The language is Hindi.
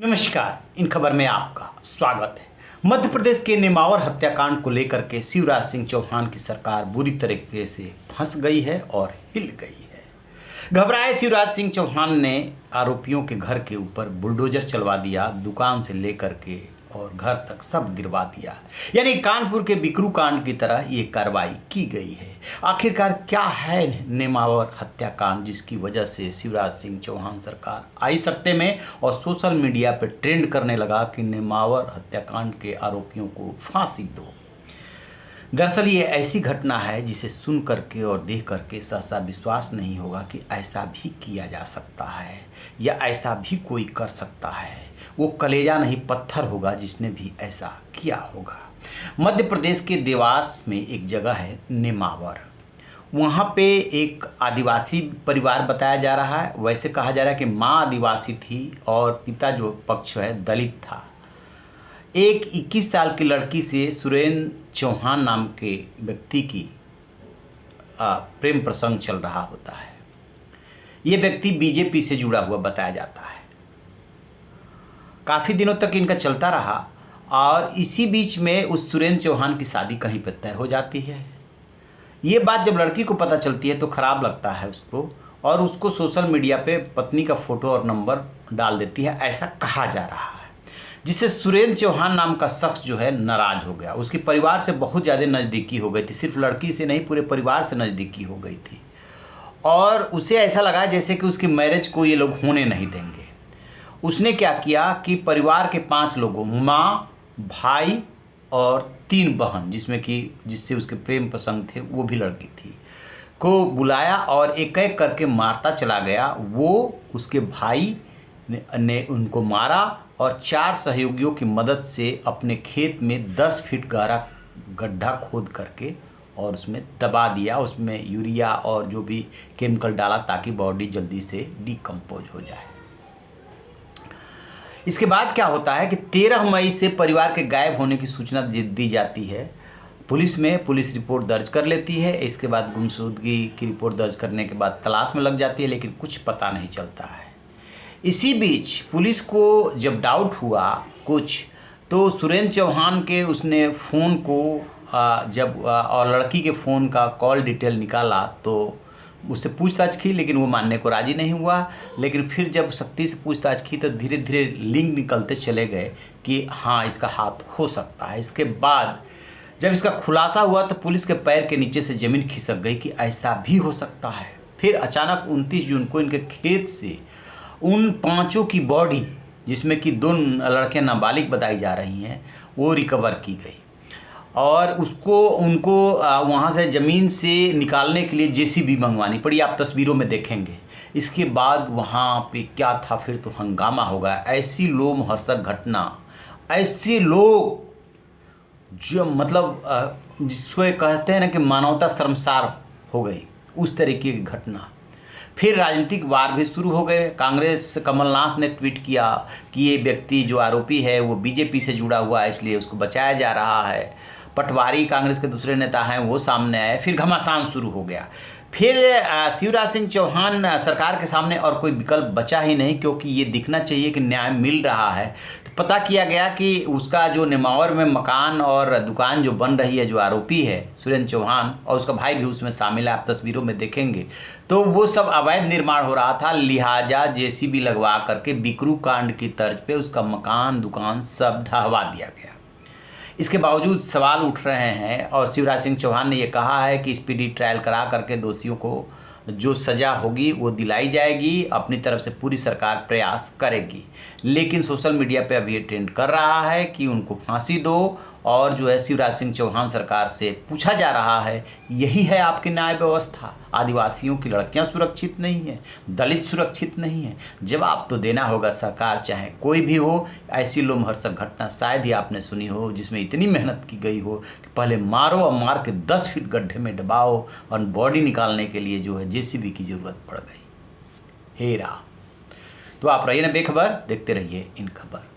नमस्कार, इन खबर में आपका स्वागत है। मध्य प्रदेश के नेमावर हत्याकांड को लेकर के शिवराज सिंह चौहान की सरकार बुरी तरीके से फंस गई है और हिल गई है। घबराए शिवराज सिंह चौहान ने आरोपियों के घर के ऊपर बुलडोजर चलवा दिया, दुकान से लेकर के और घर तक सब गिरवा दिया। यानी कानपुर के बिकरू कांड की तरह ये कार्रवाई की गई है। आखिरकार क्या है नेमावर हत्याकांड, जिसकी वजह से शिवराज सिंह चौहान सरकार आई सत्ते में और सोशल मीडिया पर ट्रेंड करने लगा कि नेमावर हत्याकांड के आरोपियों को फांसी दो। दरअसल ये ऐसी घटना है जिसे सुन करके और देख करके सहसा विश्वास नहीं होगा कि ऐसा भी किया जा सकता है या ऐसा भी कोई कर सकता है। वो कलेजा नहीं पत्थर होगा जिसने भी ऐसा किया होगा। मध्य प्रदेश के देवास में एक जगह है नेमावर। वहाँ पे एक आदिवासी परिवार बताया जा रहा है। वैसे कहा जा रहा है कि माँ आदिवासी थी और पिता जो पक्ष है दलित था। एक 21 साल की लड़की से सुरेंद्र चौहान नाम के व्यक्ति की प्रेम प्रसंग चल रहा होता है। ये व्यक्ति बीजेपी से जुड़ा हुआ बताया जाता है। काफ़ी दिनों तक इनका चलता रहा और इसी बीच में उस सुरेंद्र चौहान की शादी कहीं पर तय हो जाती है। ये बात जब लड़की को पता चलती है तो ख़राब लगता है उसको, और उसको सोशल मीडिया पे पत्नी का फ़ोटो और नंबर डाल देती है, ऐसा कहा जा रहा है। जिससे सुरेंद्र चौहान नाम का शख्स जो है नाराज़ हो गया। उसके परिवार से बहुत ज़्यादा नज़दीकी हो गई थी, सिर्फ लड़की से नहीं पूरे परिवार से नज़दीकी हो गई थी। और उसे ऐसा लगा जैसे कि उसकी मैरिज को ये लोग होने नहीं देंगे। उसने क्या किया कि परिवार के 5 लोगों, माँ, भाई और 3 बहन, जिससे उसके प्रेम प्रसंग थे, वो भी लड़की थी, को बुलाया और एक एक करके मारता चला गया। वो उसके भाई ने उनको मारा और 4 सहयोगियों की मदद से अपने खेत में 10 फीट गहरा गड्ढा खोद करके और उसमें दबा दिया। उसमें यूरिया और जो भी केमिकल डाला ताकि बॉडी जल्दी से डिकम्पोज हो जाए। इसके बाद क्या होता है कि 13 मई से परिवार के गायब होने की सूचना दी जाती है पुलिस में। पुलिस रिपोर्ट दर्ज कर लेती है। इसके बाद गुमशुदगी की रिपोर्ट दर्ज करने के बाद तलाश में लग जाती है, लेकिन कुछ पता नहीं चलता है। इसी बीच पुलिस को जब डाउट हुआ कुछ, तो सुरेंद्र चौहान के उसने फ़ोन को और लड़की के फ़ोन का कॉल डिटेल निकाला तो उससे पूछताछ की, लेकिन वो मानने को राज़ी नहीं हुआ। लेकिन फिर जब सख्ती से पूछताछ की तो धीरे धीरे लिंक निकलते चले गए कि हाँ, इसका हाथ हो सकता है। इसके बाद जब इसका खुलासा हुआ तो पुलिस के पैर के नीचे से ज़मीन खिसक गई कि ऐसा भी हो सकता है। फिर अचानक 29 जून को इनके खेत से उन 5 की बॉडी, जिसमें कि 2 लड़कियां नाबालिग बताई जा रही हैं, वो रिकवर की गई और उनको वहाँ से ज़मीन से निकालने के लिए जेसीबी मंगवानी पड़ी। आप तस्वीरों में देखेंगे। इसके बाद वहाँ पे क्या था, फिर तो हंगामा हो गया। ऐसी लोमहर्षक घटना, ऐसे लोग जो मतलब जिसको कहते हैं ना कि मानवता शर्मसार हो गई, उस तरीके की घटना। फिर राजनीतिक वार भी शुरू हो गए। कांग्रेस कमलनाथ ने ट्वीट किया कि ये व्यक्ति जो आरोपी है वो बीजेपी से जुड़ा हुआ है, इसलिए उसको बचाया जा रहा है। पटवारी कांग्रेस के दूसरे नेता हैं, वो सामने आए। फिर घमासान शुरू हो गया। फिर शिवराज सिंह चौहान सरकार के सामने और कोई विकल्प बचा ही नहीं, क्योंकि ये दिखना चाहिए कि न्याय मिल रहा है। तो पता किया गया कि उसका जो नेमावर में मकान और दुकान जो बन रही है, जो आरोपी है सुरेंद्र चौहान और उसका भाई भी उसमें शामिल है, आप तस्वीरों में देखेंगे, तो वो सब अवैध निर्माण हो रहा था। लिहाजा जेसीबी लगवा करके बिकरू कांड की तर्ज पे उसका मकान, दुकान सब ढहवा दिया गया। इसके बावजूद सवाल उठ रहे हैं और शिवराज सिंह चौहान ने ये कहा है कि स्पीडी ट्रायल करा करके दोषियों को जो सज़ा होगी वो दिलाई जाएगी। अपनी तरफ से पूरी सरकार प्रयास करेगी। लेकिन सोशल मीडिया पे अभी ये ट्रेंड कर रहा है कि उनको फांसी दो, और जो है शिवराज सिंह चौहान सरकार से पूछा जा रहा है, यही है आपकी न्याय व्यवस्था? आदिवासियों की लड़कियां सुरक्षित नहीं हैं, दलित सुरक्षित नहीं हैं। जवाब तो देना होगा सरकार, चाहे कोई भी हो। ऐसी लोमहर्षक घटना शायद ही आपने सुनी हो जिसमें इतनी मेहनत की गई हो कि पहले मारो और मार के 10 फीट गड्ढे में दबाओ और बॉडी निकालने के लिए जो है जेसीबी की ज़रूरत पड़ गई। हे राम। तो आप रहिए ना बेखबर, देखते रहिए इन खबर।